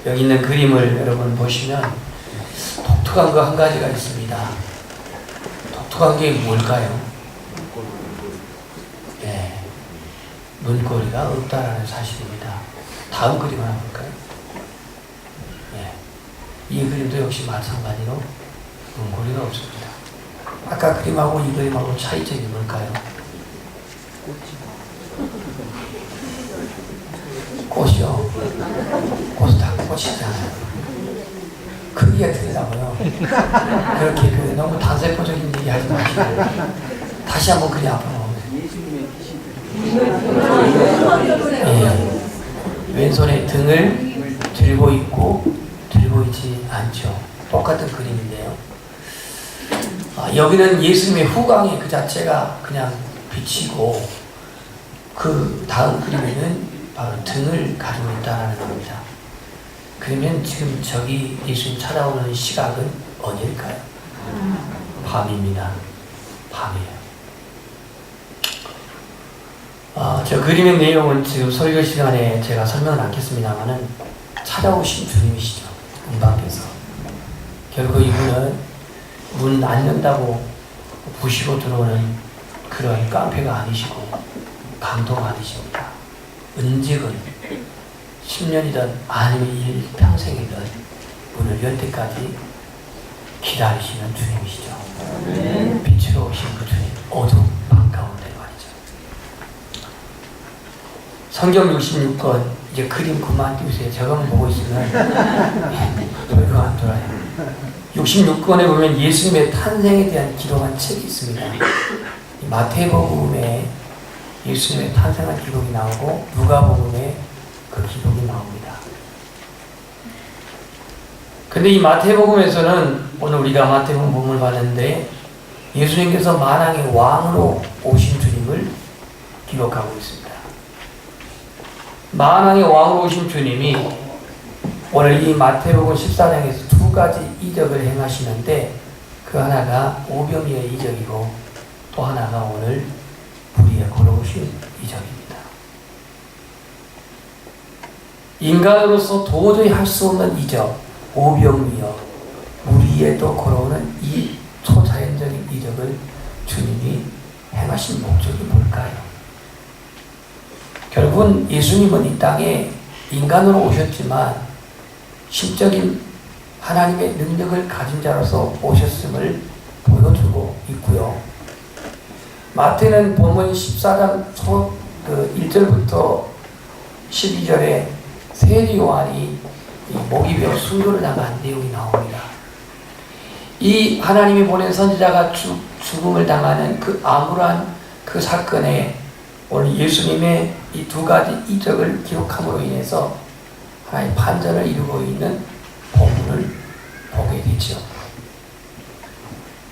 여기 있는 그림을 여러분 보시면 독특한 거 한 가지가 있습니다. 독특한 게 뭘까요? 네, 문고리가 없다라는 사실입니다. 다음 그림 하나 볼까요? 네, 이 그림도 역시 마찬가지로 문고리가 없습니다. 아까 그림하고 이 그림하고 차이점이 뭘까요? 꽃이요. 꽃은 다 꽃이잖아요. 크기가 틀리다고요. 그렇게 너무 단세포적인 얘기 하지 마시고 다시 한번 그림 앞으로 나오세요. 네. 왼손에 등을 들고 있고 들고 있지 않죠. 똑같은 그림인데요. 여기는 예수님의 후광이 그 자체가 그냥 비치고 그 다음 그림에는 바로 등을 가지고 있다는 겁니다. 그러면 지금 저기 예수님 찾아오는 시각은 어디일까요? 밤입니다. 밤이에요. 저 그림의 내용은 지금 설교 시간에 제가 설명을 않겠습니다만은 찾아오신 주님이시죠. 문 밖에서. 결국 이분은 문 안 연다고 부시고 들어오는 그런 깡패가 아니시고 강도가 아니십니다. 은직은 10년이든 아니면 일평생이든 문을 열 때까지 기다리시는 주님이시죠. 빛으로 오신 그 주님, 어두운 밤 가운데 말이죠. 성경 66권, 이제 그림 그만 띄우세요. 저거만 보고 있으면 저희가 안 돌아요. 66권에 보면 예수님의 탄생에 대한 기록한 책이 있습니다. 마태복음에 예수님의 탄생한 기록이 나오고 누가복음에 그 기록이 나옵니다. 근데 이 마태복음에서는 오늘 우리가 마태복음 본문을 봤는데 예수님께서 만왕의 왕으로 오신 주님을 기록하고 있습니다. 만왕의 왕으로 오신 주님이 오늘 이 마태복음 14장에서 두 가지 이적을 행하시는데 그 하나가 오병이의 이적이고 또 하나가 오늘 불 위에 걸어오신 이적입니다. 인간으로서 도저히 할 수 없는 이적, 오병이어 물 위에도 걸어오는 이 초자연적인 이적을 주님이 행하신 목적이 뭘까요? 결국은 예수님은 이 땅에 인간으로 오셨지만 신적인 하나님의 능력을 가진 자로서 오셨음을 보여주고 있고요. 마태는 본문 14장 1절부터 12절에 세리 요한이 모기병 순교를 당한 내용이 나옵니다. 이 하나님이 보낸 선지자가 죽음을 당하는 그 암울한 그 사건에 오늘 예수님의 이 두 가지 이적을 기록함으로 인해서 하나의 반전을 이루고 있는 본문을 보게 되죠.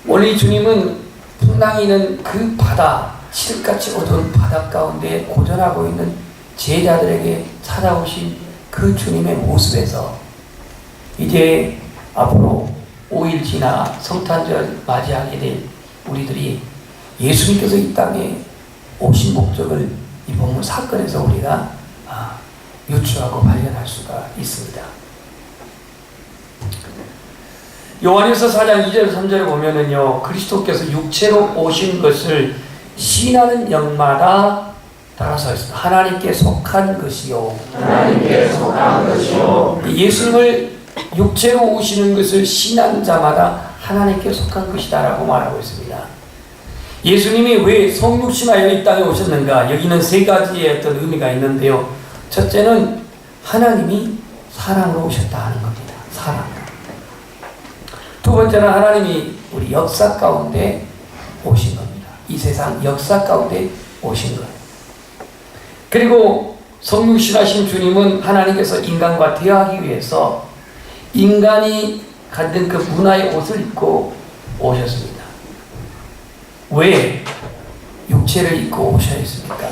오늘 이 주님은 풍랑이는 그 바다, 칠흑같이 어두운 바다 가운데 고전하고 있는 제자들에게 찾아오신 그 주님의 모습에서 이제 앞으로 5일 지나 성탄절 맞이하게 될 우리들이 예수님께서 이 땅에 오신 목적을 이 본문 사건에서 우리가 유추하고 발견할 수가 있습니다. 요한일서 4장 2절 3절에 보면은요, 그리스도께서 육체로 오신 것을 시인하는 영마다 따라서 있습니다. 하나님께 속한 것이요. 하나님께 속한 것이요. 예수님을 육체로 오시는 것을 시인하는 자마다 하나님께 속한 것이다라고 말하고 있습니다. 예수님이 왜 성육신하여 이 땅에 오셨는가? 여기는 세 가지의 어떤 의미가 있는데요. 첫째는 하나님이 사랑으로 오셨다 하는 겁니다. 사랑. 두 번째는 하나님이 우리 역사 가운데 오신 겁니다. 이 세상 역사 가운데 오신 거예요. 그리고 성육신하신 주님은 하나님께서 인간과 대화하기 위해서 인간이 갖는 그 문화의 옷을 입고 오셨습니다. 왜 육체를 입고 오셔야 했습니까?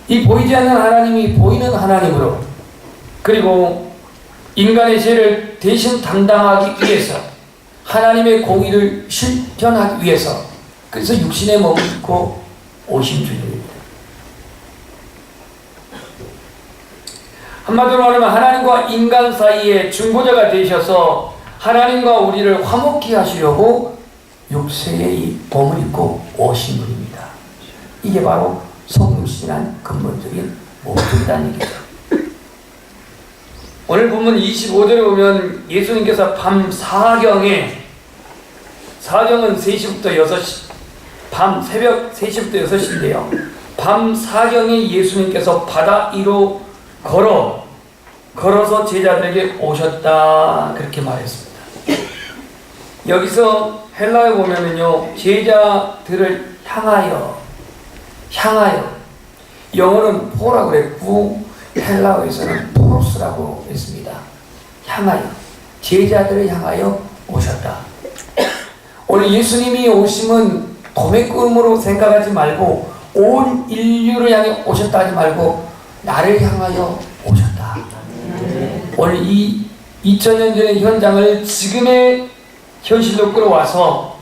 이 보이지 않는 하나님이 보이는 하나님으로, 그리고 인간의 죄를 대신 담당하기 위해서, 하나님의 공의를 실현하기 위해서, 그래서 육신의 몸을 입고 오신 주님입니다. 한마디로 말하면 하나님과 인간 사이에 중보자가 되셔서 하나님과 우리를 화목케 하시려고 육체의 몸을 입고 오신 분입니다. 이게 바로 성육신한 근본적인 목적이라는 얘기죠. 오늘 본문 25절에 보면 예수님께서 밤 사경에, 사경은 3시부터 6시, 밤 새벽 3시부터 6시인데요. 밤 사경에 예수님께서 바다 위로 걸어서 제자들에게 오셨다, 그렇게 말했습니다. 여기서 헬라에 보면은요, 제자들을 향하여, 영어는 포라고 그랬고 헬라어에서는 포로스라고 했습니다. 향하여, 제자들을 향하여 오셨다. 오늘 예수님이 오심은 도매금으로 생각하지 말고 온 인류를 향해 오셨다 하지 말고 나를 향하여 오셨다. 오늘 이 2000년 전의 현장을 지금의 현실로 끌어와서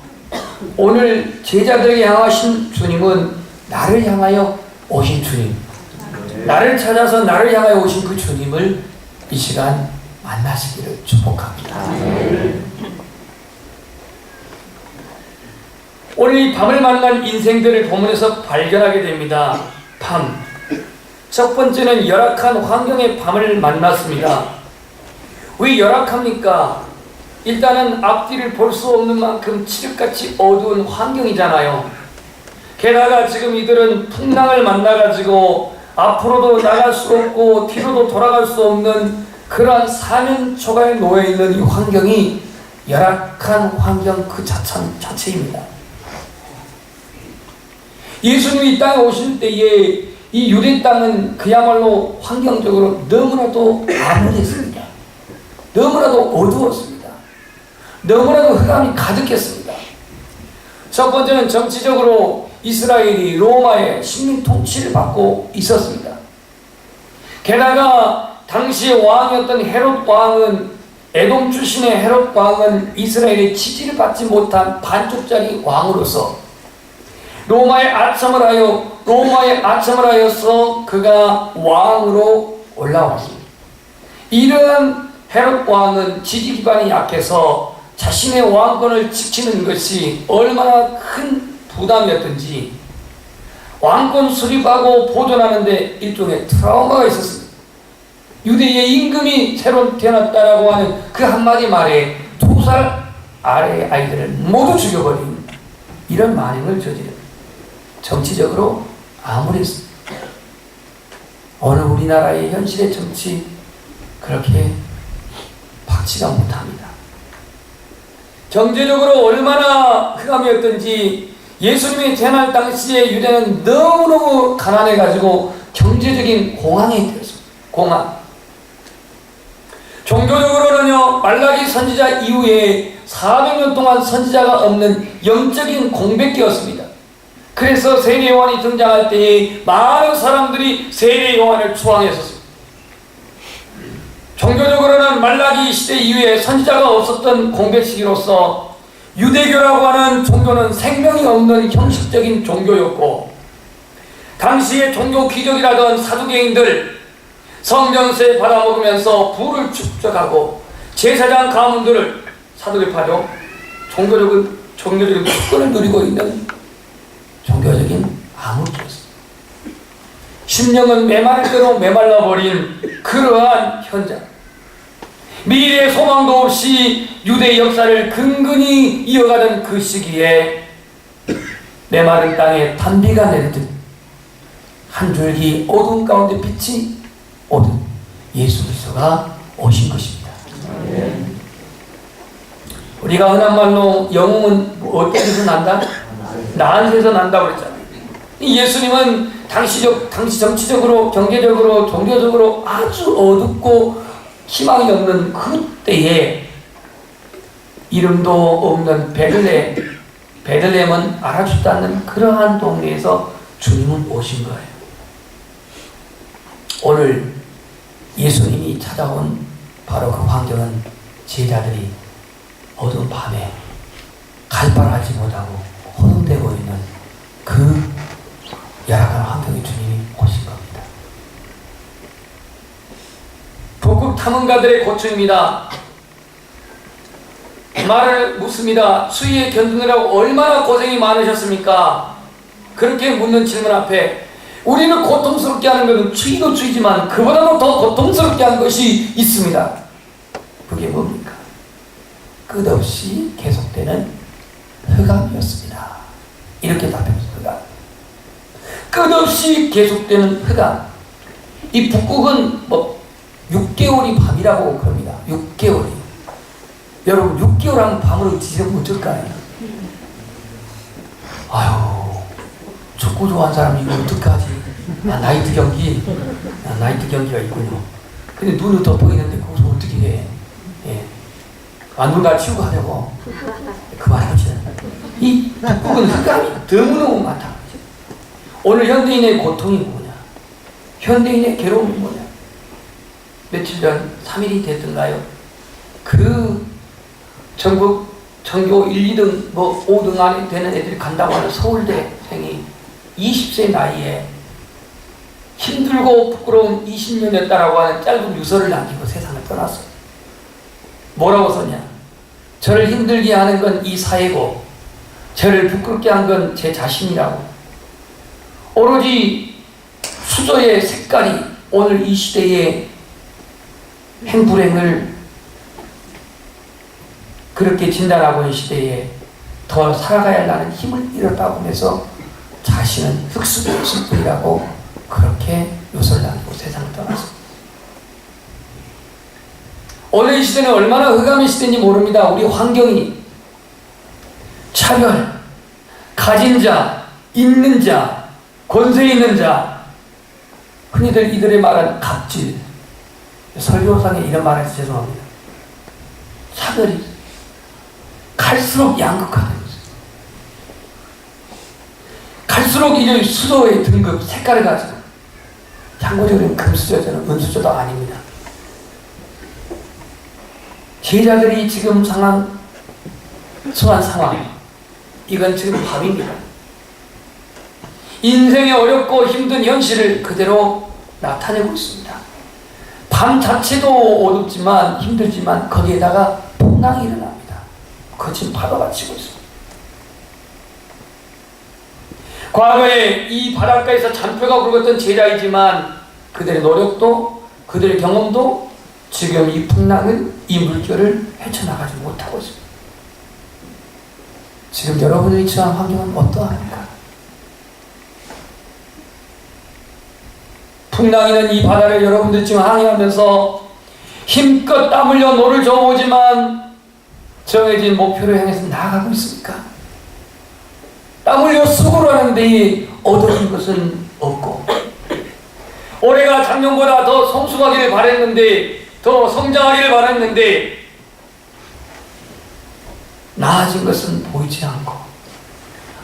오늘 제자들에게 향하신 주님은 나를 향하여 오신 주님, 나를 찾아서 나를 향하여 오신 그 주님을 이 시간 만나시기를 축복합니다. 오늘 이 밤을 만난 인생들을 본문에서 발견하게 됩니다. 밤. 첫 번째는 열악한 환경의 밤을 만났습니다. 왜 열악합니까? 일단은 앞뒤를 볼 수 없는 만큼 칠흑같이 어두운 환경이잖아요. 게다가 지금 이들은 풍랑을 만나가지고 앞으로도 나갈 수 없고 뒤로도 돌아갈 수 없는 그러한 사면초가에 놓여있는 이 환경이 열악한 환경 그 자체입니다. 예수님이 이 땅에 오실 때에 이 유대 땅은 그야말로 환경적으로 너무나도 암울했습니다. 너무나도 어두웠습니다. 너무나도 흑암이 가득했습니다. 첫 번째는 정치적으로 이스라엘이 로마의 식민 통치를 받고 있었습니다. 게다가 당시의 왕이었던 헤롯 왕은, 에돔 출신의 헤롯 왕은 이스라엘의 지지를 받지 못한 반쪽짜리 왕으로서 로마에 아첨을 하여서 그가 왕으로 올라왔습니다. 이러한 헤롯 왕은 지지 기반이 약해서 자신의 왕권을 지키는 것이 얼마나 큰 부담이었던지 왕권 수립하고 보존하는데 일종의 트라우마가 있었습니다. 유대의 임금이 새로 태어났다라고 하는 그 한마디 말에 2살 아래의 아이들을 모두 죽여버린 이런 만행을 저지릅니다. 정치적으로 암울했습니다. 오늘 우리나라의 현실의 정치 그렇게 박지가 못합니다. 경제적으로 얼마나 흑암이었던지 예수님이 태어날 당시에 유대는 너무너무 가난해가지고 경제적인 공황이 되었습니다. 공황. 종교적으로는요, 말라기 선지자 이후에 400년 동안 선지자가 없는 영적인 공백기였습니다. 그래서 세례 요한이 등장할 때에 많은 사람들이 세례 요한을 추앙했었습니다. 종교적으로는 말라기 시대 이후에 선지자가 없었던 공백 시기로서 유대교라고 하는 종교는 생명이 없는 형식적인 종교였고, 당시의 종교 귀족이라던 사두개인들 성전세 받아먹으면서 부를 축적하고 제사장 가문들을 사두개파죠. 종교적인 특권을 누리고 있는 종교적인 암흑기였습니다. 심령은 메마를 대로 메말라버린 그러한 현장. 미래의 소망도 없이 유대 역사를 근근히 이어가던 그 시기에 메마른 땅에 단비가 내리듯 한 줄기 어둠 가운데 빛이 오듯 예수 그리스도가 오신 것입니다. 우리가 흔한 말로 영웅은 어디서 난다? 나한테서 난다고 그랬잖아요. 예수님은 당시 정치적으로, 경제적으로, 종교적으로 아주 어둡고 희망이 없는 그때에 이름도 없는 베들레헴은 알아주지도 않는 그러한 동네에서 주님은 오신 거예요. 오늘 예수님이 찾아온 바로 그 환경은 제자들이 어두운 밤에 갈바하지 못하고 허둥대고 있는 그 열악한 환경에 주님이 오신 겁니다. 탐험가들의 고충입니다. 말을 묻습니다. 추위에 견디느라고 얼마나 고생이 많으셨습니까? 그렇게 묻는 질문 앞에 우리는 고통스럽게 하는 것은 추위도 추위지만 그보다도 더 고통스럽게 하는 것이 있습니다. 그게 뭡니까? 끝없이 계속되는 흑암이었습니다. 이렇게 답했습니다. 끝없이 계속되는 흑암. 이 북극은 6개월이 밤이라고 그럽니다. 6개월이. 여러분 6개월 하면 밤으로 지새우면 어떨까요? 아유, 축구 좋아하는 사람이 이거 어떡하지? 나이트 경기가 있군요. 근데 눈을 덮어있는데 거기서 어떻게 해? 예. 눈 다 치우고 하려고. 그만하지. 이 북극은 흑암이 너무너무 많다. 오늘 현대인의 고통이 뭐냐? 현대인의 괴로움이 뭐냐? 며칠 전 3일이 됐던가요? 그 전국 전교 1, 2등 5등 안에 되는 애들이 간다고 하는 서울대생이 20세 나이에 힘들고 부끄러운 20년이었다라고 하는 짧은 유서를 남기고 세상을 떠났어요. 뭐라고 썼냐? 저를 힘들게 하는 건 이 사회고 저를 부끄럽게 한 건 제 자신이라고. 오로지 수저의 색깔이 오늘 이 시대의 행불행을 그렇게 진단하고 있는 시대에 더 살아가야 한다는 힘을 잃었다고 하면서 자신은 흙수저 없을 뿐이라고 그렇게 요소를 남기고 세상을 떠났습니다. 오늘 이 시대는 얼마나 흑암의 시대인지 모릅니다. 우리 환경이 차별, 가진 자, 있는 자, 권세 있는 자, 흔히들 이들의 말은 갑질, 설교상에 이런 말을 해서 죄송합니다. 차별이 갈수록 양극화되고 있어요. 갈수록 이제 수도의 등급, 색깔을 가지고 참고적으로 금수저는 은수저도 아닙니다. 제자들이 지금 처한 상황, 이건 지금 밤입니다. 인생의 어렵고 힘든 현실을 그대로 나타내고 있습니다. 밤 자체도 어둡지만 힘들지만 거기에다가 풍랑이 일어납니다. 거친 파도가 치고 있습니다. 과거에 이 바닷가에서 잔뼈가 굵었던 제자이지만 그들의 노력도 그들의 경험도 지금 이 풍랑을, 이 물결을 헤쳐나가지 못하고 있습니다. 지금 여러분들이 처한 환경은 어떠합니까? 풍랑이는 이 바다를 여러분들 지금 항해하면서 힘껏 땀 흘려 노를 저어오지만 정해진 목표를 향해서 나아가고 있습니까? 땀 흘려 수고를 하는데 얻어진 것은 없고 올해가 작년보다 더 성숙하기를 바랬는데 더 성장하기를 바랬는데 나아진 것은 보이지 않고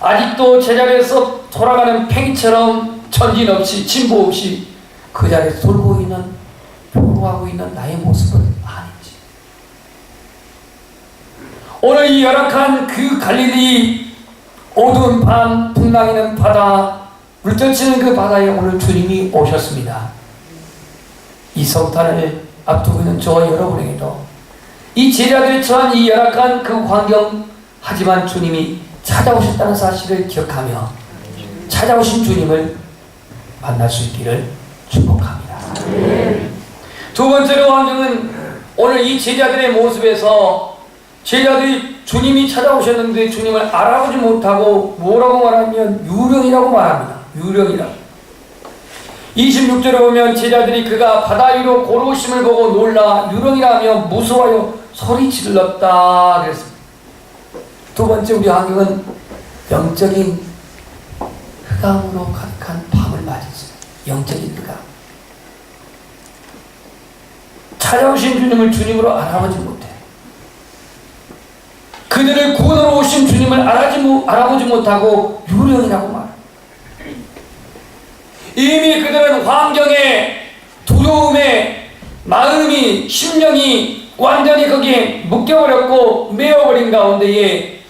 아직도 제자리에서 돌아가는 팽이처럼 전진 없이 진보 없이 그 자리에서 돌고 있는 포로하고 있는 나의 모습은 아닌지 오늘 이 열악한 그 갈릴리 어두운 밤 풍랑이는 바다 물결치는 그 바다에 오늘 주님이 오셨습니다. 이 성탄을 앞두고 있는 저와 여러분에게도 이 제자들이 처한 이 열악한 그 환경 하지만 주님이 찾아오셨다는 사실을 기억하며 찾아오신 주님을 만날 수 있기를 축복합니다. 두 번째로 환경은 오늘 이 제자들의 모습에서 제자들이 주님이 찾아오셨는데 주님을 알아보지 못하고 뭐라고 말하면 유령이라고 말합니다. 유령이라. 26절에 보면 제자들이 그가 바다 위로 걸어오심을 보고 놀라 유령이라 하며 무서워하여 소리 질렀다 그랬습니다. 두 번째 우리 환경은 영적인 흑암으로 가득한 밤을 맞았습니다. 영적인 흑암. 찾아오신 주님을 주님으로 알아보지 못해. 그들을 구원하러 오신 주님을 알아보지 못하고 유령이라고 말합니다. 이미 그들은 환경에 두려움에 마음이 심령이 완전히 거기에 묶여버렸고 메어버린 가운데에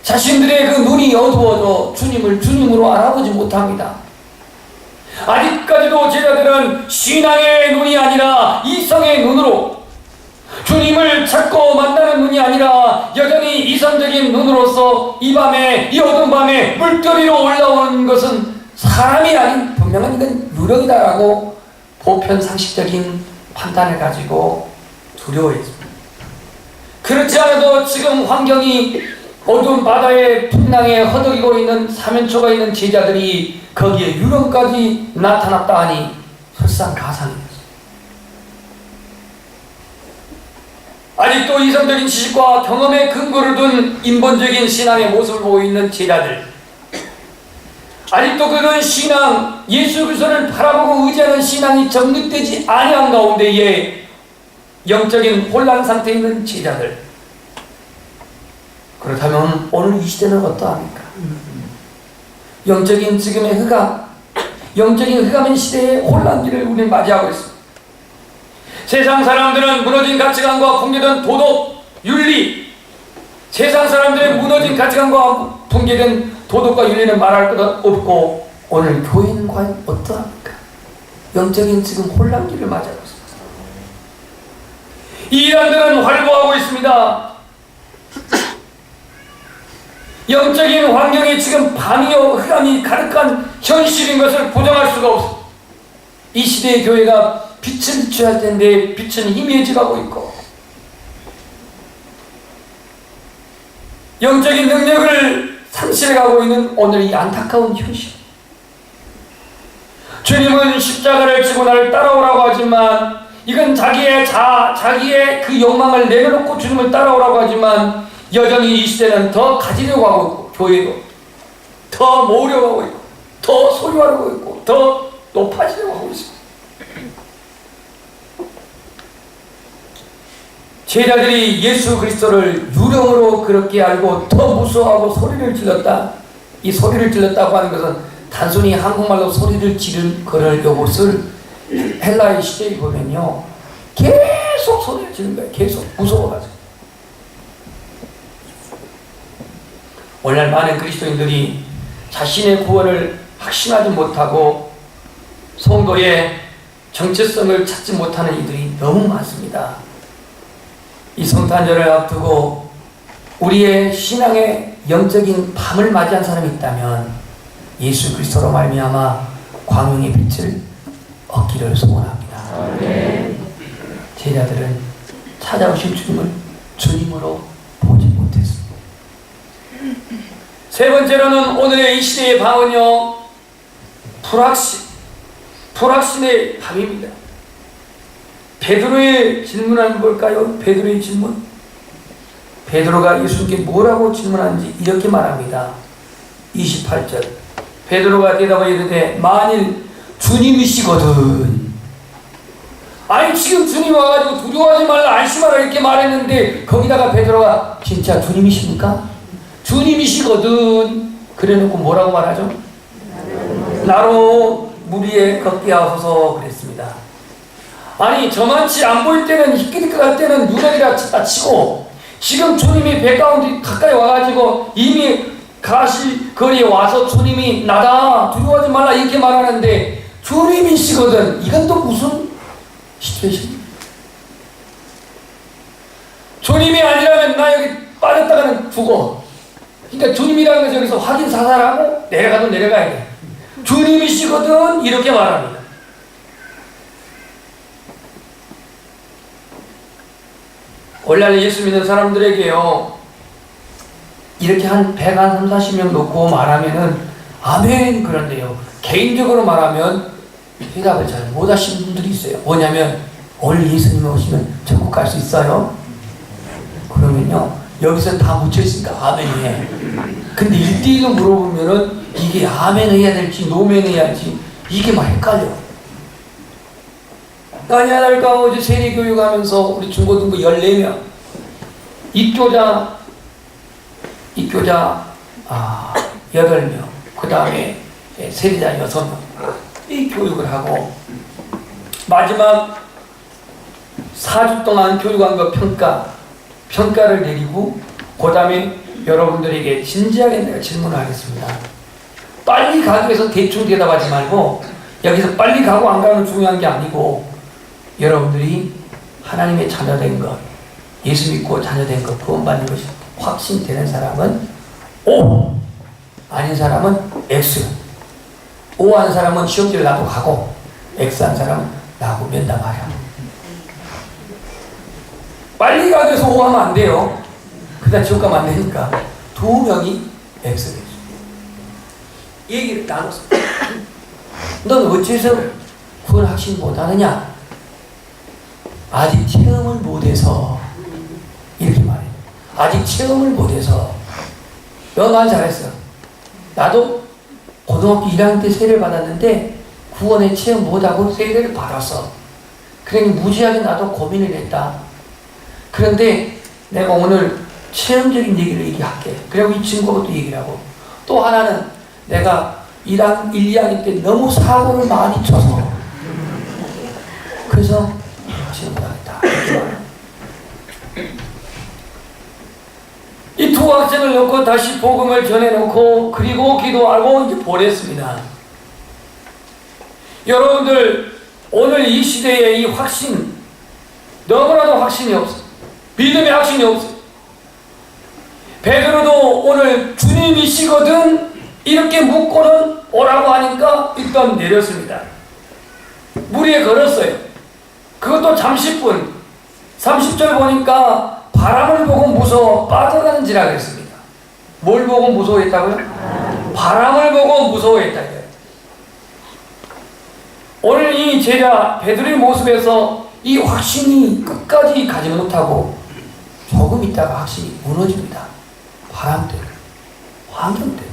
자신들의 그 눈이 어두워져 주님을 주님으로 알아보지 못합니다. 아직까지도 제자들은 신앙의 눈이 아니라 이성의 눈으로, 주님을 찾고 만나는 눈이 아니라 여전히 이성적인 눈으로서 이 밤에, 이 어두운 밤에 물결위로 올라오는 것은 사람이 아닌 분명한 이건 유령이다라고 보편 상식적인 판단을 가지고 두려워했습니다. 그렇지 않아도 지금 환경이 어두운 바다의 풍랑에 허덕이고 있는 사면초가 있는 제자들이 거기에 유령까지 나타났다 하니 설상가상이었습니다. 아직도 이성적인 지식과 경험에 근거를 둔 인본적인 신앙의 모습을 보고 있는 제자들, 아직도 그런 신앙, 예수 그리스도를 바라보고 의지하는 신앙이 정립되지 아니한 가운데에 영적인 혼란 상태에 있는 제자들, 그렇다면 오늘 이 시대는 어떠합니까? 영적인 지금의 흑암, 영적인 흑암의 시대의 혼란기를 우리는 맞이하고 있습니다. 세상 사람들은 무너진 가치관과 붕괴된 도덕, 윤리, 세상 사람들의 무너진 가치관과 붕괴된 도덕과 윤리는 말할 것 없고, 오늘 교회는 과연 어떠합니까? 영적인 지금 혼란기를 맞이하고 있습니다. 이란들은 활보하고 있습니다. 영적인 환경이 지금 밤이요 흑암이 가득한 현실인 것을 부정할 수가 없습니다. 이 시대의 교회가 빛을 비춰야 할 텐데 빛은 희미해져가고 있고, 영적인 능력을 상실해가고 있는 오늘 이 안타까운 현실. 주님은 십자가를 지고 나를 따라오라고 하지만, 이건 자기의 그 욕망을 내려놓고 주님을 따라오라고 하지만, 여전히 이 시대는 더 가지려고 하고 있고, 교회도 더 모으려고 하고 있고, 더 소유하려고 있고, 더 높아지려고 하고 있습니다. 제자들이 예수 그리스도를 유령으로 그렇게 알고 더 무서워하고 소리를 질렀다. 이 소리를 질렀다고 하는 것은 단순히 한국말로 소리를 지른 그럴 것을 헬라의 시대에 보면요, 계속 소리를 지른 거예요. 계속 무서워가지고. 오늘날 많은 그리스도인들이 자신의 구원을 확신하지 못하고 성도의 정체성을 찾지 못하는 이들이 너무 많습니다. 이 성탄절을 앞두고 우리의 신앙의 영적인 밤을 맞이한 사람이 있다면 예수 그리스도로 말미암아 광명의 빛을 얻기를 소원합니다. 아멘. 제자들은 찾아오신 주님을 주님으로 보지 못했습니다. 세 번째로는 오늘의 이 시대의 밤은요, 불확신의 밤입니다. 베드로의 질문은 뭘까요? 베드로의 질문. 베드로가 예수님께 뭐라고 질문하는지 이렇게 말합니다. 28절. 베드로가 대답하여 이르되 만일 주님이시거든. 아니 지금 주님 와가지고 두려워하지 말라 안심하라 이렇게 말했는데, 거기다가 베드로가 진짜 주님이십니까? 주님이시거든. 그래놓고 뭐라고 말하죠? 나로 물 위에 걷게 하소서 그랬습니다. 아니 저만치 안 보일 때는 희끼리끼할 때는 유령이라 치고, 지금 주님이 배 가운데 가까이 와가지고 이미 가시거리에 와서 주님이 나다 두려워하지 말라 이렇게 말하는데 주님이시거든. 이건 또 무슨 시츄에이션? 주님이 아니라면 나 여기 빠졌다가는 죽어. 그러니까 주님이라는 것은 여기서 확인 사살하고 내려가도 내려가야 돼. 주님이시거든 이렇게 말합니다. 오늘날 예수 믿는 사람들에게요, 이렇게 한 130-40명 놓고 말하면은 아멘 그런데요, 개인적으로 말하면 대답을 잘 못하시는 분들이 있어요. 뭐냐면 오늘 예수님이 오시면 천국 갈 수 있어요? 그러면요 여기서 다 묻혀있으니까 아멘이해. 근데 1대1로 물어보면은 이게 아멘 해야 될지 노멘 해야 할지 이게 막 헷갈려. 아니야날까 어제 세례교육 하면서 우리 중고등부 14명, 입교자 8명, 그 다음에 세례자 6명 이 교육을 하고, 마지막 4주 동안 교육한 거 평가를 내리고, 그 다음에 여러분들에게 진지하게 내가 질문을 하겠습니다. 빨리 가기 위해서 대충 대답하지 말고 여기서 빨리 가고 안 가는 중요한 게 아니고 여러분들이 하나님의 자녀된 것, 예수 믿고 자녀된 것, 구원받는 것이 확신되는 사람은 O, 아닌 사람은 X. O 하는 사람은 시험지를 나도 가고 X 하는 사람은 나하고 면담하라. 빨리 가기 위해서 O 하면 안 돼요. 그다음 지옥 가면 안 되니까 두 명이 X가 되죠. 얘기를 나눴습니다. 넌 어째서 구원 확신 못하느냐? 아직 체험을 못해서. 이렇게 말해요. 아직 체험을 못해서. 너 말 잘했어. 나도 고등학교 1학년 때 세례를 받았는데 구원에 체험 못하고 세례를 받았어. 그러니 무지하게 나도 고민을 했다. 그런데 내가 오늘 체험적인 얘기를 얘기할게. 그리고 이 친구하고 또 얘기를 하고. 또 하나는 내가 1, 2학년 때 너무 사고를 많이 쳐서 그래서 체험을 하겠다. 이 두 학생을 놓고 다시 복음을 전해놓고 그리고 기도하고 이제 보냈습니다. 여러분들 오늘 이 시대에 이 확신 너무나도 확신이 없어. 믿음의 확신이 없어. 베드로도 오늘 주님이시거든 이렇게 묻고는 오라고 하니까 일단 내렸습니다. 물 위에 걸었어요. 그것도 잠시뿐. 30절 보니까 바람을 보고 무서워 빠져가는지라 그랬습니다. 뭘 보고 무서워했다고요? 바람을 보고 무서워했다고요. 오늘 이 제자 베드로의 모습에서 이 확신이 끝까지 가지 못하고 조금 있다가 확신이 무너집니다. 바람 때문에, 환경 때문에.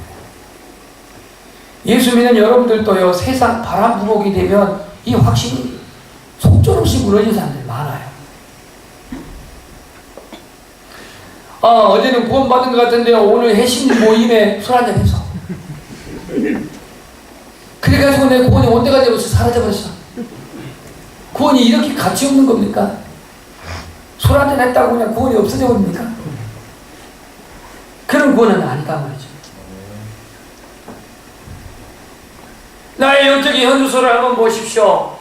예수 믿는 여러분들도요, 세상 바람 부목이 되면 이 확신이 속절없이 무너진 사람들이 많아요. 어제는 구원받은 것 같은데 오늘 해신 모임에 술 한잔 해서 그래가지고 내 구원이 온데가 되어서 사라져버렸어. 구원이 이렇게 가치 없는 겁니까? 술 한잔 했다고 그냥 구원이 없어져 버립니까? 그런 구원은 아니다 말이죠. 나의 영적인 현주소를 한번 보십시오.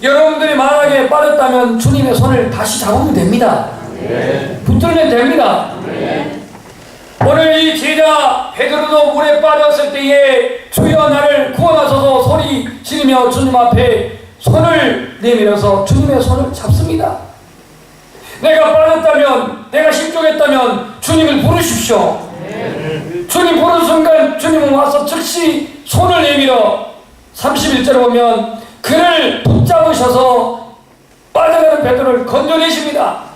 여러분들이 만약에 빠졌다면 주님의 손을 다시 잡으면 됩니다. 붙들면 됩니다. 오늘 이 제자 베드로도 물에 빠졌을 때에 주여 나를 구원하소서 소리 지르며 주님 앞에 손을 내밀어서 주님의 손을 잡습니다. 내가 빠졌다면, 내가 실족했다면 주님을 부르십시오. 주님 부른 순간 주님은 와서 즉시 손을 내밀어 31절에 보면 그를 붙잡으셔서 빠져가는 베드로를 건져내십니다.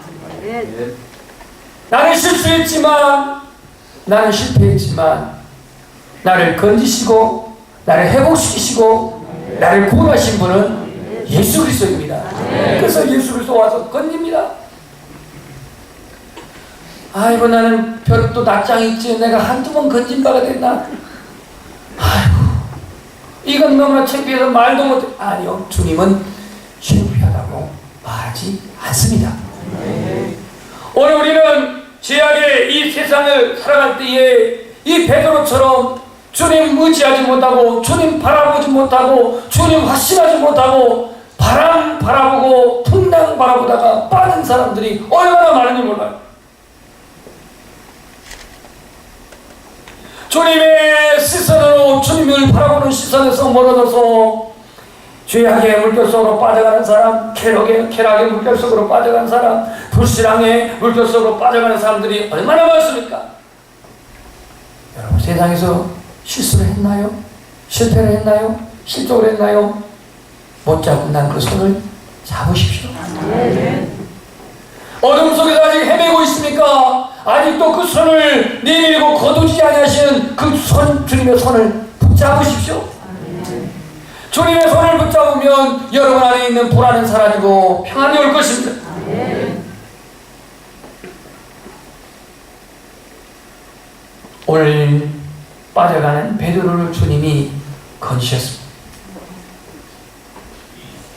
나는 실수했지만, 나는 실패했지만 나를 건지시고 나를 회복시키시고 나를 구원하신 분은 예수 그리스도입니다. 그래서 예수 그리스도 와서 건집니다. 아이고 나는 벼룩도 낯장이 있지 내가 한두 번 건진 바가 됐나. 아이고 이건 너무나 창피해서 말도 못해. 아니요, 주님은 창피하다고 말하지 않습니다. 오늘 우리는 죄악의 이 세상을 살아갈 때에 이 베드로처럼 주님 의지하지 못하고 주님 바라보지 못하고 주님 확신하지 못하고 바람 바라보고 풍랑 바라보다가 빠진 사람들이 얼마나 많은지 몰라요. 주님의 시선으로 주님을 바라보는 시선에서 멀어져서 죄악의 물결 속으로 빠져가는 사람, 쾌락의 물결 속으로 빠져가는 사람, 불신앙의 물결 속으로 빠져가는 사람들이 얼마나 많습니까? 여러분 세상에서 실수를 했나요? 실패를 했나요? 실족을 했나요? 못 잡은 그 손을 잡으십시오. 어둠 속에서 아직 헤매고 있습니까? 아직도 그 손을 내밀고 거두지 아니하시는 그 손, 주님의 손을 붙잡으십시오. 주님의 손을 붙잡으면 여러분 안에 있는 불안은 사라지고 평안이 올 것입니다. 오늘 빠져가는 베드로를 주님이 건지셨습니다.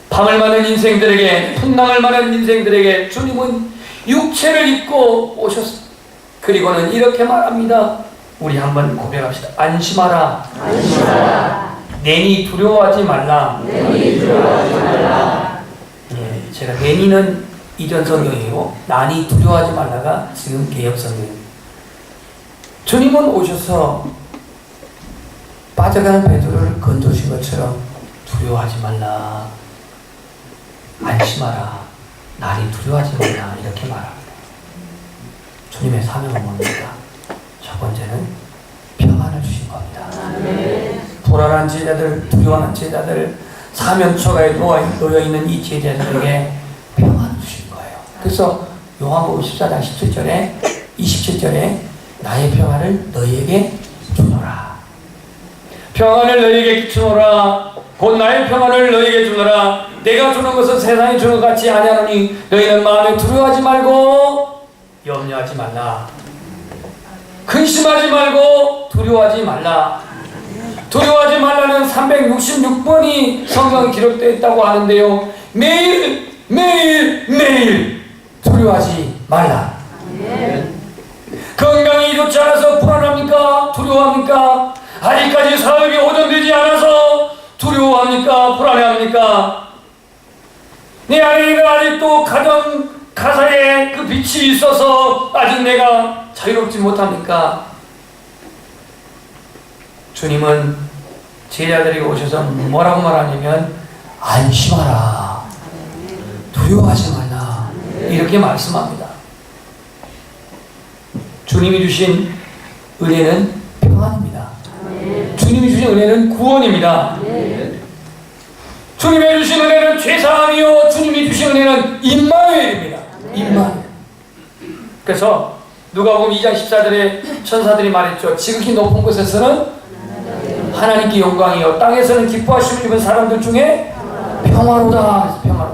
밤을 맞는 인생들에게, 풍랑을 맞는 인생들에게 주님은 육체를 입고 오셨습니다. 그리고는 이렇게 말합니다. 우리 한번 고백합시다. 안심하라. 안심하라. 내니 두려워하지 말라. 내니 두려워하지 말라. 예, 제가 내니는 이전 성경이고 나니 두려워하지 말라가 지금 개역 성경입니다. 주님은 오셔서 빠져가는 베드로를 건져주신 것처럼 두려워하지 말라, 안심하라, 나니 두려워하지 말라 이렇게 말합니다. 주님의 사명은 뭡니까? 첫 번째는 평안을 주신 겁니다. 불안한 제자들, 두려워하는 제자들, 사면초가에 놓여있는 이 제자들에게 평안을 주신 거예요. 그래서 요한복음 14장 17절에 27절에 나의 평안을 너희에게 주노라. 평안을 너희에게 주노라. 곧 나의 평안을 너희에게 주노라. 내가 주는 것은 세상이 주는 것 같지 아니하노니 너희는 마음에 두려워하지 말고 염려하지 말라. 근심하지 말고 두려워하지 말라. 두려워하지 말라는 366번이 성경에 기록되어 있다고 하는데요. 매일 두려워하지 말라. 건강이 좋지 않아서 불안합니까? 두려워합니까? 아직까지 사업이 오전되지 않아서 두려워합니까? 불안해합니까? 내 아내가 아직도 가정 가사에 그 빛이 있어서 아직 내가 자유롭지 못합니까? 주님은 제자들에게 오셔서 뭐라고 말하냐면 안심하라, 두려워하지 말라 이렇게 말씀합니다. 주님이 주신 은혜는 평안입니다. 주님이 주신 은혜는 구원입니다. 주님이 주신 은혜는 죄사함이요 주님이 주신 은혜는 임마누엘입니다. 임마누엘. 그래서 누가복음 2장 14절에 천사들이 말했죠. 지극히 높은 곳에서는 하나님께 영광이요 땅에서는 기뻐하심을 입은 사람들 중에 평화로다. 평화.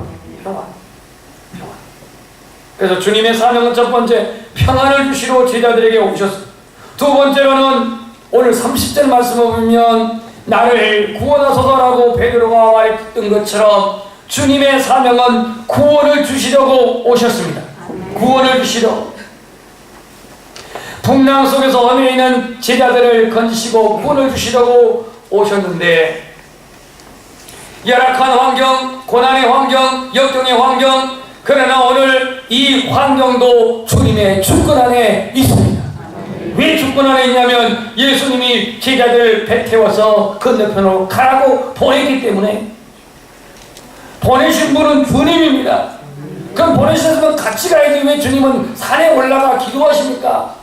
그래서 주님의 사명은 첫 번째 평안을 주시러 제자들에게 오셨습니다. 두 번째로는 오늘 30절 말씀을 보면 나를 구원하소서라고 베드로가 말했던 것처럼 주님의 사명은 구원을 주시려고 오셨습니다. 구원을 주시려고. 풍랑 속에서 험해 있는 제자들을 건지시고 구원을 주시려고 오셨는데 열악한 환경, 고난의 환경, 역경의 환경, 그러나 오늘 이 환경도 주님의 주권 안에 있습니다. 왜 주권 안에 있냐면 예수님이 제자들 배 태워서 건너편으로 가라고 보냈기 때문에. 보내신 분은 주님입니다. 그럼 보내셨으면 같이 가야지 왜 주님은 산에 올라가 기도하십니까?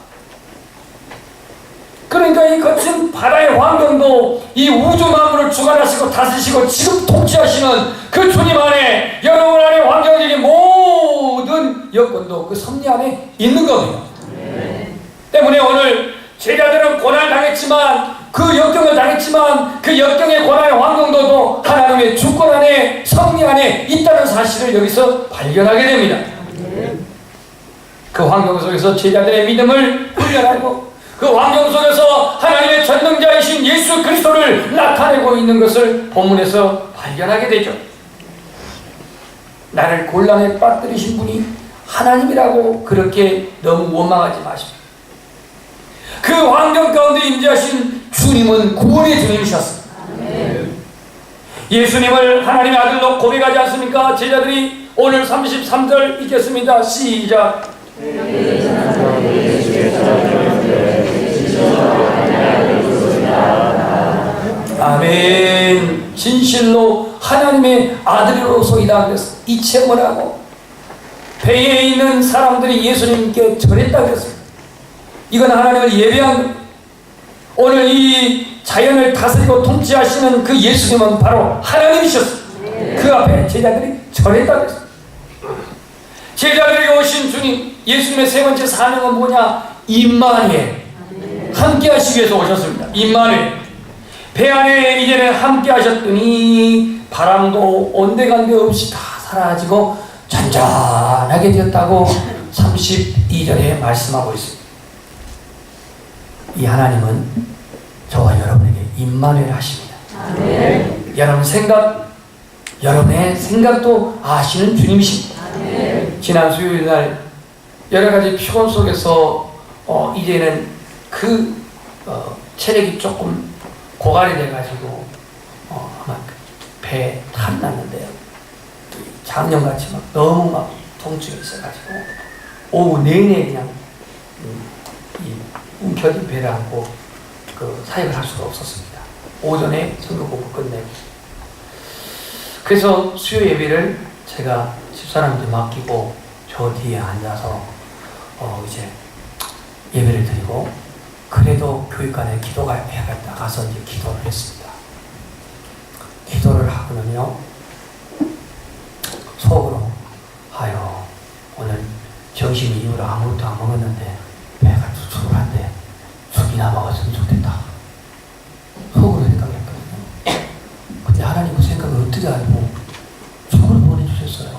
그러니까 이 거친 바다의 환경도 이 우주 만물을 주관하시고 다스리시고 지금 통치하시는 그 주님 안에 여러분 안에 환경적인 모든 여건도 그 섭리 안에 있는 겁니다. 때문에 오늘 제자들은 고난을 당했지만 그 역경을 당했지만 그 역경의 고난의 환경도도 하나님의 주권 안에 섭리 안에 있다는 사실을 여기서 발견하게 됩니다. 그 환경 속에서 제자들의 믿음을 훈련하고 그 환경 속에서 하나님의 전능자이신 예수 그리스도를 나타내고 있는 것을 본문에서 발견하게 되죠. 나를 곤란에 빠뜨리신 분이 하나님이라고 그렇게 너무 원망하지 마십시오. 그 환경 가운데 임재하신 주님은 구원의 주님이셨습니다. 예수님을 하나님의 아들로 고백하지 않습니까? 제자들이 오늘 33절 읽겠습니다. 시작. 아멘. 진실로 하나님의 아들로소이다. 그래서 이 체험을 하고 배에 있는 사람들이 예수님께 절했다 그랬습니다. 이건 하나님을 예배한 오늘 이 자연을 다스리고 통치하시는 그 예수님은 바로 하나님이셨습니다. 그 앞에 제자들이 절했다 그랬습니다. 제자들에게 오신 주님 예수님의 세 번째 사명은 뭐냐? 임마누엘, 함께 하시기 위해서 오셨습니다. 임마누엘. 배 안에 이제는 함께 하셨더니 바람도 온데간데 없이 다 사라지고 잔잔하게 되었다고 32절에 말씀하고 있습니다. 이 하나님은 저와 여러분에게 임마누엘 하십니다. 아멘. 여러분의 생각도 아시는 주님이십니다. 아멘. 지난 수요일 날 여러 가지 피곤 속에서 이제는 체력이 조금 고갈이 돼가지고 배에 탈이 났는데요. 작년같이 막 너무 막 통증이 있어가지고 오후 내내 그냥 이 움켜진 배를 안고 그 사역을 할 수가 없었습니다. 오전에 선거 공부 끝내고 그래서 수요 예배를 제가 집사람한테 맡기고 저 뒤에 앉아서 이제 예배를 드리고 그래도 교육관에 기도가 해야겠다 가서 이제 기도를 했습니다. 기도를 하고는요 속으로 아유 오늘 점심 이후로 아무것도 안 먹었는데 배가 출출한데 죽이나 먹었으면 좋겠다 속으로 생각했거든요. 근데 하나님 그 생각을 어떻게 알고 죽을 보내주셨어요.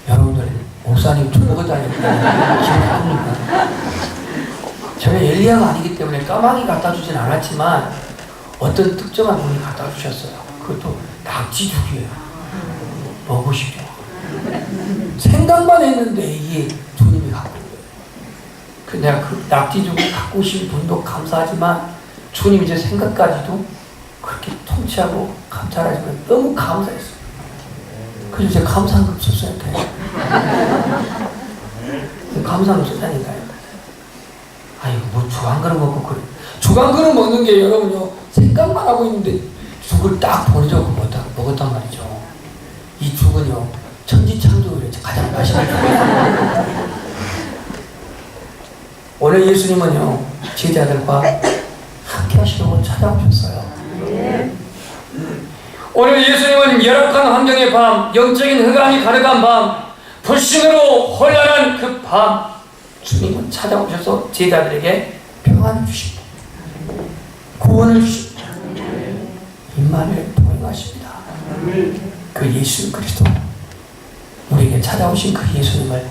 여러분들 목사님 죽 먹었다니까 기억합니까? 저는 엘리야가 아니기 때문에 까마귀 갖다 주진 않았지만 어떤 특정한 분이 갖다 주셨어요. 그것도 낙지죽이에요. 먹으시죠. 생각만 했는데 이게 주님이 갖고 온 거예요. 그 내가 그 낙지죽을 갖고 오신 분도 감사하지만 주님이 제 생각까지도 그렇게 통치하고 감찰하시면 너무 감사했어요. 그래서 제가 감사한급 썼어요. 감사한급 썼다니까요. 아이고 뭐 죽 한 그릇 먹고 그래. 죽 한 그릇 먹는 게 여러분요 생각만 하고 있는데 죽을 딱 보내자고 먹었단 말이죠. 이 죽은요 천지창조에 가장 맛있는 죽이에요. 오늘 예수님은요 제자들과 함께 하시려고 찾아오셨어요. 오늘 예수님은 열악한 환경의 밤, 영적인 흑암이 가득한 밤, 불신으로 혼란한 그 밤, 주님은 찾아오셔서 제자들에게 평안을 주십니다. 구원을 주십니다. 임마누엘 동행하십니다. 그 예수 그리스도 우리에게 찾아오신 그 예수님을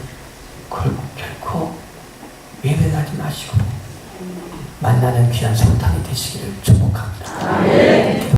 결코 외면하지 마시고 만나는 귀한 성탄이 되시기를 축복합니다.